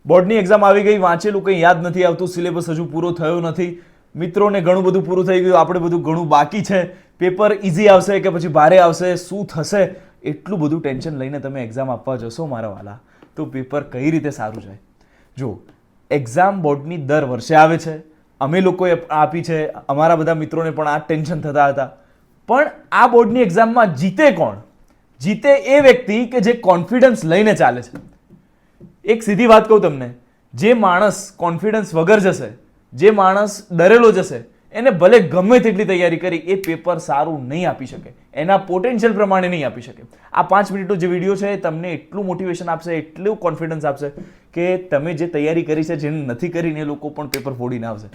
બોર્ડની એક્ઝામ આવી ગઈ, વાંચેલું કંઈ યાદ નથી આવતું, સિલેબસ હજુ પૂરો થયો નથી, મિત્રોને ઘણું બધું પૂરું થઈ ગયું, આપણે બધું ઘણું બાકી છે, પેપર ઇઝી આવશે કે પછી ભારે આવશે, શું થશે, એટલું બધું ટેન્શન લઈને તમે એક્ઝામ આપવા જશો મારા વાલા, તો પેપર કઈ રીતે સારું જાય? જો એક્ઝામ બોર્ડની દર વર્ષે આવે છે, અમે લોકોએ આપી છે, અમારા બધા મિત્રોને પણ આ ટેન્શન થતા હતા, પણ આ બોર્ડની એક્ઝામમાં જીતે કોણ? જીતે એ વ્યક્તિ કે જે કોન્ફિડન્સ લઈને ચાલે છે. એક સીધી વાત કહું તમને, જે માણસ કોન્ફિડન્સ વગર જશે, જે માણસ ડરેલો જશે, એને ભલે ગમે તેટલી તૈયારી કરી, એ પેપર સારું નહીં આપી શકે, એના પોટેન્શિયલ પ્રમાણે નહીં આપી શકે. આ 5 મિનિટનો જે વિડીયો છે તમને એટલું મોટિવેશન આપશે, એટલું કોન્ફિડન્સ આપશે કે તમે જે તૈયારી કરી છે, જેને નથી કરીને એ લોકો પણ પેપર ફોડીને આવશે.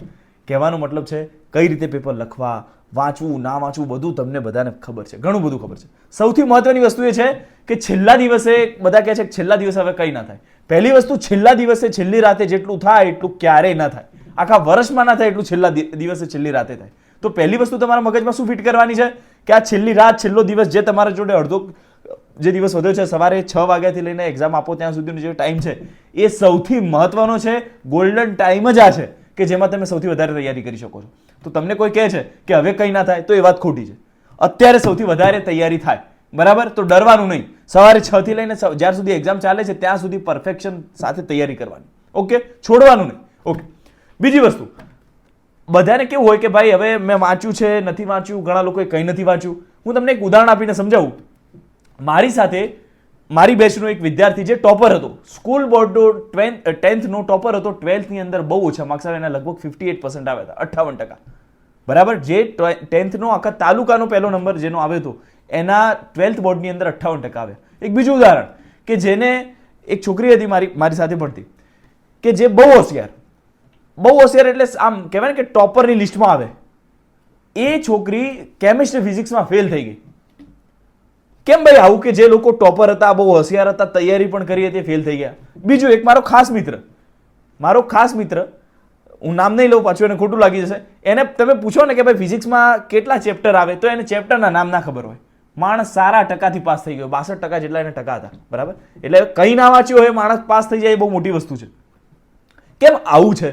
કહેવાનો મતલબ છે કઈ રીતે પેપર લખવા, વાંચવું ના વાંચવું, બધું તમને બધાને ખબર છે, ઘણું બધું ખબર છે. સૌથી મહત્વની વસ્તુ એ છે કે છેલ્લા દિવસે બધા કહે છે કે છેલ્લા દિવસે હવે કંઈ ના થાય. પહેલી વસ્તુ, છેલ્લા દિવસે છેલ્લી રાતે જેટલું થાય એટલું ક્યારેય ના થાય, આખા વર્ષમાં ના થાય એટલું છેલ્લા દિવસે છેલ્લી રાતે થાય. તો પહેલી વસ્તુ તમારા મગજમાં શું ફિટ કરવાની છે કે આ છેલ્લી રાત, છેલ્લો દિવસ, જે તમારા જોડે અડધો જે દિવસ વધ્યો છે, સવારે 6 વાગ્યાથી લઈને એક્ઝામ આપો ત્યાં સુધીનો જે ટાઈમ છે, એ સૌથી મહત્વનો છે, ગોલ્ડન ટાઈમ જ આ છે કે જેમાં તમે સૌથી વધારે તૈયારી કરી શકો છો. તો તમને કોઈ કહે છે કે હવે કંઈ ના થાય, તો એ વાત ખોટી છે. અત્યારે સૌથી વધારે તૈયારી થાય, બરાબર? તો ડરવાનું નહીં. સવારે 6 થી લઈને જ્યાર સુધી એક્ઝામ ચાલે છે ત્યાં સુધી પરફેક્શન સાથે તૈયારી કરવાની. ઓકે, છોડવાનું નહીં. ઓકે, બીજી વસ્તુ, બધાને કેવું હોય કે ભાઈ હવે મેં વાંચ્યું છે, નથી વાંચ્યું, ઘણા લોકોએ કંઈ નથી વાંચ્યું. હું તમને એક ઉદાહરણ આપીને સમજાવું. મારી સાથે મારી બેચનો એક વિદ્યાર્થી જે ટોપર હતો, સ્કૂલ બોર્ડનો 10th નો ટોપર હતો, 12th ની અંદર બહુ ઓછા માર્ક્સ આવ્યા, એના લગભગ 58% આવ્યા હતા, 58%, બરાબર? જે 10th નો આખા તાલુકાનો પહેલો નંબર જેનો આવ્યો હતો, એના 12th બોર્ડની અંદર 58% આવ્યા. એક બીજું ઉદાહરણ કે જેને એક છોકરી હતી મારી સાથે ભણતી, કે જે બહુ હોશિયાર એટલે આમ કહેવાય ને કે ટોપરની લિસ્ટમાં આવે, એ છોકરી કેમિસ્ટ્રી ફિઝિક્સમાં ફેલ થઈ ગઈ. કેમ ભાઈ આવું? કે જે લોકો ટોપર હતા, બહુ હોશિયાર હતા, તૈયારી પણ કરી હતી, ફેલ થઈ ગયા. બીજું એક મારો ખાસ મિત્ર, હું નામ નહીં લઉં પાછું એને ખોટું લાગી જશે, એને તમે પૂછો ને કે ભાઈ ફિઝિક્સમાં કેટલા ચેપ્ટર આવે, તો એને ચેપ્ટરના નામ ના ખબર હોય. માણસ સારા ટકાથી પાસ થઈ ગયો, 62% જેટલા એને ટકા હતા, બરાબર? એટલે કંઈ ના વાંચ્યું હોય માણસ પાસ થઈ જાય, એ બહુ મોટી વસ્તુ છે. કેમ આવું છે?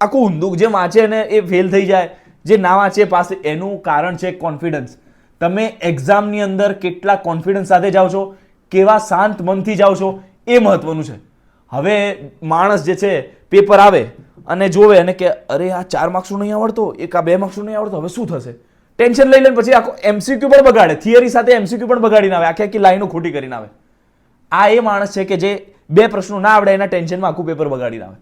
આખું ઊંધું, જે વાંચે ને એ ફેલ થઈ જાય, જે ના વાંચે પાસ. એનું કારણ છે કોન્ફિડન્સ. તમે એક્ઝામની અંદર કેટલા કોન્ફિડન્સ સાથે જાઓ છો, કેવા શાંત મનથી જાઓ છો, એ મહત્વનું છે. હવે માણસ જે છે પેપર આવે અને જોવે અને કે અરે આ 4 માર્ક્સનું નહીં આવડતો, એક આ 2 માર્ક્સનું નહીં આવડતો, હવે શું થશે? ટેન્શન લઈ લઈને પછી આખો એમસીક્યુ પણ બગાડે, થિયરી સાથે એમસીક્યુ પણ બગાડીને આવે, આખી લાઈનો ખોટી કરીને આવે. આ એ માણસ છે કે જે 2 પ્રશ્નો ના આવડે એના ટેન્શનમાં આખું પેપર બગાડીને આવે.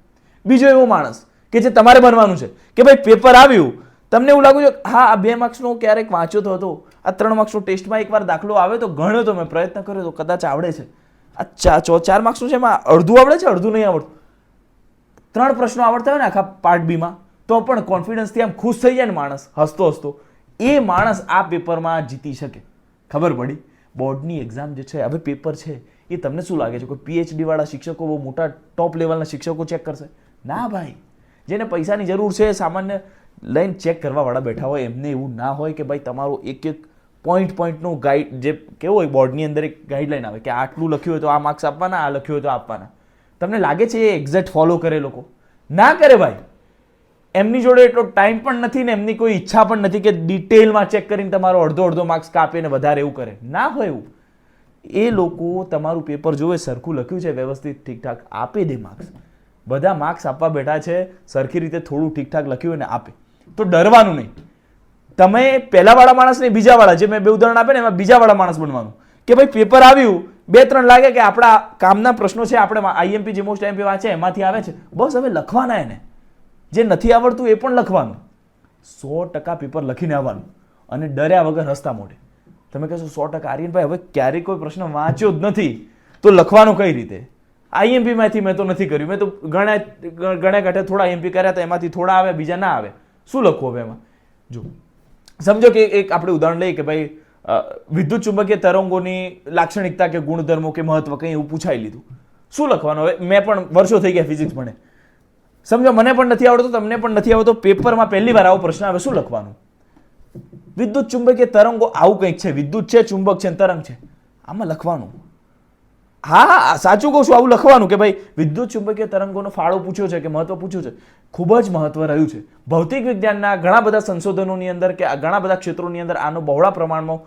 બીજો એવો માણસ કે જે તમારે બનવાનું છે કે ભાઈ પેપર આવ્યું, તમને એવું લાગ્યું છે હા આ 2 માર્ક્સનો ક્યારેક વાંચ્યો તો હતો, આ 3 માર્ક્સનો ટેસ્ટમાં એકવાર દાખલો આવ્યો તો, ગણ્યો તો, મેં પ્રયત્ન કર્યો તો, કદાચ આવડે છે. આ 4 માર્ક્સનું છે, એમાં અડધું આવડે છે, અડધું નહીં આવડતું. 3 પ્રશ્નો આવડતા હોય ને આખા પાર્ટ બીમાં, તો પણ કોન્ફિડન્સથી આમ ખુશ થઈ જાય ને માણસ, હસતો, એ માણસ આ પેપરમાં જીતી શકે. ખબર પડી? બોર્ડની એક્ઝામ જે છે, હવે પેપર છે, એ તમને શું લાગે છે કોઈ પીએચડી વાળા શિક્ષકો, બહુ મોટા ટોપ લેવલના શિક્ષકો ચેક કરશે? ના ભાઈ, જેને પૈસાની જરૂર છે, સામાન્ય લઈને ચેક કરવા વાળા બેઠા હોય, એમને એવું ના હોય કે ભાઈ તમારો એક પોઈન્ટનું ગાઈડ, જે કેવું હોય બોર્ડની અંદર એક ગાઈડલાઈન આવે કે આટલું લખ્યું હોય તો આ માર્ક્સ આપવાના, આ લખ્યું હોય તો આપવાના. તમને લાગે છે એ એક્ઝેક્ટ ફોલો કરે લોકો? ના કરે ભાઈ. એમની જોડે એટલો ટાઈમ પણ નથી ને એમની કોઈ ઈચ્છા પણ નથી કે ડિટેલમાં ચેક કરીને તમારો અડધો માર્ક્સ કાપે ને વધારે એવું કરે. ના હોય એવું. એ લોકો તમારું પેપર જોવે, સરખું લખ્યું છે, વ્યવસ્થિત ઠીકઠાક, આપે દે માર્ક્સ. બધા માર્ક્સ આપવા બેઠા છે, સરખી રીતે થોડું ઠીકઠાક લખ્યું હોય ને આપે. તો ડરવાનું નહીં. તમે પહેલાવાળા માણસ ને બીજાવાળા, જે મેં 2 ઉદાહરણ આપે ને એમાં બીજાવાળા માણસ બનવાનું. કે ભાઈ પેપર આવ્યું, 2-3 લાગે કે આપણા કામના પ્રશ્નો છે, આપણે આઈએમપી જે મોસ્ટ આઈએમપી વાંચે એમાંથી આવે છે, બસ હવે લખવાના એને. જે નથી આવડતું એ પણ લખવાનું. 100% પેપર લખીને આવવાનું અને ડર્યા વગર હસતા મોઢે. તમે કહેશો 100% આર્યનભાઈ હવે ક્યારેય કોઈ પ્રશ્ન વાંચ્યો જ નથી તો લખવાનું કઈ રીતે? આઈએમપી માંથી મેં તો નથી કર્યું, મેં તો ગણ્યા ઘટે થોડા આઈએમપી કર્યા હતા, એમાંથી થોડા આવે, બીજા ના આવે, શું લખવું હવે એમાં? જો સમજો કે એક આપણે ઉદાહરણ લઈએ કે ભાઈ વિદ્યુત ચુંબકીય તરંગોની લાક્ષણિકતા કે ગુણધર્મો કે મહત્વ કંઈ એવું પૂછાઈ લીધું, શું લખવાનું? હવે મેં પણ વર્ષો થઈ ગયા ફિઝિક્સ ભણે, સમજો મને પણ નથી આવડતું, તમને પણ નથી આવડતો, પેપરમાં પહેલી વાર આવો પ્રશ્ન આવે, શું લખવાનું? વિદ્યુત ચુંબકીય તરંગો આવું કંઈક છે, વિદ્યુત છે, ચુંબક છે, તરંગ છે, આમાં લખવાનું. હા, સાચું કહું છું. આવું લખવાનું કે ભાઈ વિદ્યુત ચુંબકીય તરંગોનો ફાળો પૂછ્યો છે કે મહત્વ પૂછ્યું છે, ખૂબ જ મહત્વ રહ્યું છે. ભૌતિક વિજ્ઞાનના ઘણા બધા સંશોધનોની અંદર કે ઘણા બધા ક્ષેત્રોની અંદર આનો બહોળા પ્રમાણમાં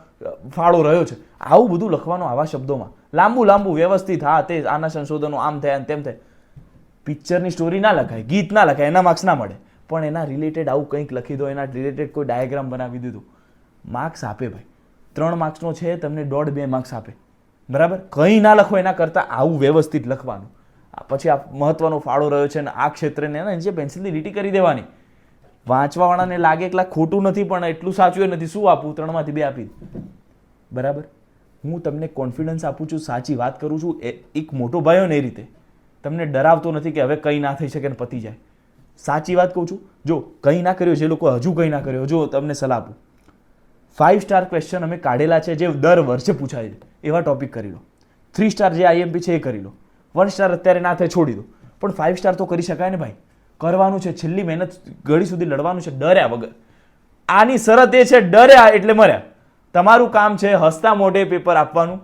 ફાળો રહ્યો છે. આવું બધું લખવાનું આવા શબ્દોમાં, લાંબુ વ્યવસ્થિત, હા તે આના સંશોધનો આમ થયા તેમ થાય. પિક્ચરની સ્ટોરી ના લખાય, ગીત ના લખાય, એના માર્ક્સ ના મળે. પણ એના રિલેટેડ આવું કંઈક લખી દો, એના રિલેટેડ કોઈ ડાયાગ્રામ બનાવી દીધું, માર્ક્સ આપે ભાઈ. 3 માર્ક્સનો છે, તમને 1.5-2 માર્ક્સ આપે. બરાબર, કંઈ ના લખો એના કરતાં આવું વ્યવસ્થિત લખવાનું. પછી આ મહત્વનો ફાળો રહ્યો છે ને આ ક્ષેત્રને નીચે પેન્સિલથી લીટી કરી દેવાની. વાંચવાવાળાને લાગે કે ખોટું નથી પણ એટલું સાચું નથી, શું આપું, 3માંથી 2 આપી. બરાબર, હું તમને કોન્ફિડન્સ આપું છું, સાચી વાત કરું છું. એક મોટો ભાઈ હોય ને એ રીતે તમને ડરાવતો નથી કે હવે કંઈ ના થઈ શકે ને પતી જાય. સાચી વાત કહું છું. જો કંઈ ના કર્યો, જે લોકો હજુ કંઈ ના કર્યો, જો તમને સલાહ આપું, 5 સ્ટાર ક્વેશ્ચન અમે કાઢેલા છે જે દર વર્ષે પૂછાય છે, એવા ટોપિક કરી લો. 3 સ્ટાર જે આઈએમપી છે એ કરી લો. 1 સ્ટાર અત્યારે ના થાય છોડી દો, પણ 5 સ્ટાર તો કરી શકાય ને ભાઈ. કરવાનું છે, છેલ્લી મહેનત ઘડી સુધી લડવાનું છે, ડર્યા વગર. આની શરત એ છે, ડર્યા એટલે મર્યા. તમારું કામ છે હસતા મોઢે પેપર આપવાનું.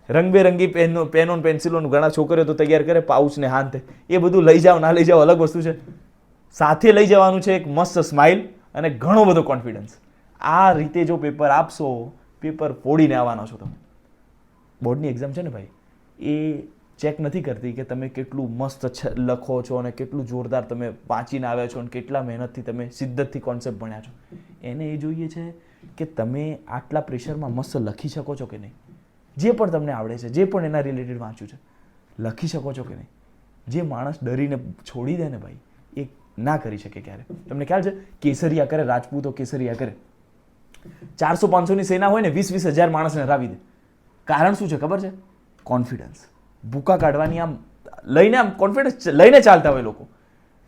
રંગબેરંગી પેનો પેન્સિલોનું ઘણા છોકરીઓ તો તૈયાર કરે, પાઉચ ને હાથે, એ બધું લઈ જાઓ ના લઈ જાઓ અલગ વસ્તુ છે. સાથે લઈ જવાનું છે એક મસ્ત સ્માઇલ અને ઘણો બધો કોન્ફિડન્સ. આ રીતે જો પેપર આપશો, પેપર ફોડીને આવવાનો છો તમે. બોર્ડની એક્ઝામ છે ને ભાઈ, એ ચેક નથી કરતી કે તમે કેટલું મસ્ત લખો છો અને કેટલું જોરદાર તમે વાંચીને આવ્યા છો અને કેટલા મહેનતથી તમે શિદ્દતથી કોન્સેપ્ટ ભણ્યા છો. એને એ જોઈએ છે કે તમે આટલા પ્રેશરમાં મસ્ત લખી શકો છો કે નહીં. જે પણ તમને આવડે છે, જે પણ એના રિલેટેડ વાંચ્યું છે, લખી શકો છો કે નહીં. જે માણસ ડરીને છોડી દે ને ભાઈ, એ ના કરી શકે ક્યારે. તમને ખ્યાલ છે, કેસરિયા કરે, રાજપૂતો કેસરિયા કરે, 400-500ની સેના હોય ને, 20-20 હજાર માણસને હરાવી દે. કારણ શું છે ખબર છે? કોન્ફિડન્સ. ભૂકા કાઢવાની આમ લઈને, આમ કોન્ફિડન્સ લઈને ચાલતા હોય લોકો.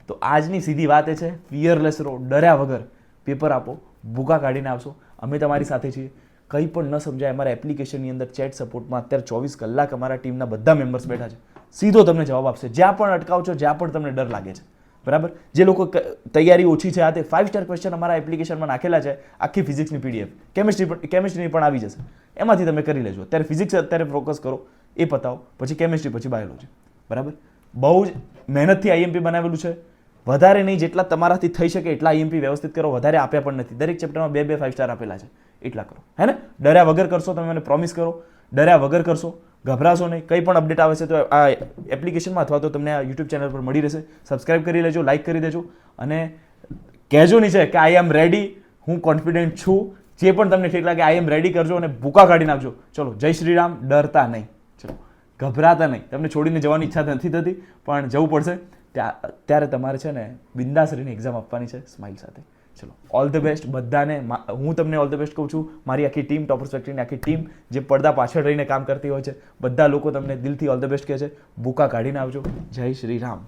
તો આજની સીધી વાત એ છે, ફિયરલેસ રહો, ડર્યા વગર પેપર આપો, ભૂકા કાઢીને આવશો. અમે તમારી સાથે છીએ. કંઈ પણ ન સમજાય, અમારા એપ્લિકેશનની અંદર ચેટ સપોર્ટમાં અત્યારે 24 કલાક અમારા ટીમના બધા મેમ્બર્સ બેઠા છે. સીધો તમને જવાબ આપશે, જ્યાં પણ અટકાવ છો, જ્યાં પણ તમને ડર લાગે છે. બરાબર, જે લોકો તૈયારી ઓછી છે, આ તે 5 સ્ટાર ક્વેશ્ચન અમારા એપ્લિકેશનમાં નાખેલા છે. આખી ફિઝિક્સની પીડીએફ, કેમિસ્ટ્રીની પણ આવી જશે, એમાંથી તમે કરી લેજો. અત્યારે ફિઝિક્સ અત્યારે ફોકસ કરો, એ પતાવો, પછી કેમિસ્ટ્રી, પછી બાયોલોજી. બરાબર, બહુ જ મહેનતથી આઈએમપી બનાવેલું છે. વધારે નહીં, જેટલા તમારાથી થઈ શકે એટલા આઈએમપી વ્યવસ્થિત કરો. વધારે આપ્યા પણ નથી, દરેક ચેપ્ટરમાં 2-2 5 સ્ટાર આપેલા છે, એટલા કરો. હે ને, ડર્યા વગર કરશો, તમે મને પ્રોમિસ કરો, ડર્યા વગર કરશો, ગભરાશો નહીં. કંઈ પણ અપડેટ આવે છે તો આ એપ્લિકેશનમાં અથવા તો તમને આ યુટ્યુબ ચેનલ પર મળી રહેશે. સબસ્ક્રાઇબ કરી લેજો, લાઇક કરી દેજો અને કહેજો નહીં છે કે આઈ એમ રેડી, હું કોન્ફિડન્ટ છું. જે પણ તમને ઠીક લાગે આઈ એમ રેડી કરજો અને ભૂકા કાઢી નાખજો. ચલો, જય શ્રી રામ. ડરતા નહીં, ચલો ગભરાતા નહીં. તમને છોડીને જવાની ઈચ્છા નથી થતી પણ જવું પડશે. ત્યારે તમારે છે ને બિંદાસ રહીને એક્ઝામ આપવાની છે સ્માઇલ સાથે. ચલો, ઓલ ધ બેસ્ટ બધાને. હું તમને ઓલ ધ બેસ્ટ કહું છું. મારી આખી ટીમ, ટોપર્સ ફેક્ટરીની આખી ટીમ જે પડદા પાછળ રહીને કામ કરતી હોય છે, બધા લોકો તમને દિલથી ઓલ ધ બેસ્ટ કહે છે. ભૂકા કાઢીને આવજો. જય શ્રી રામ.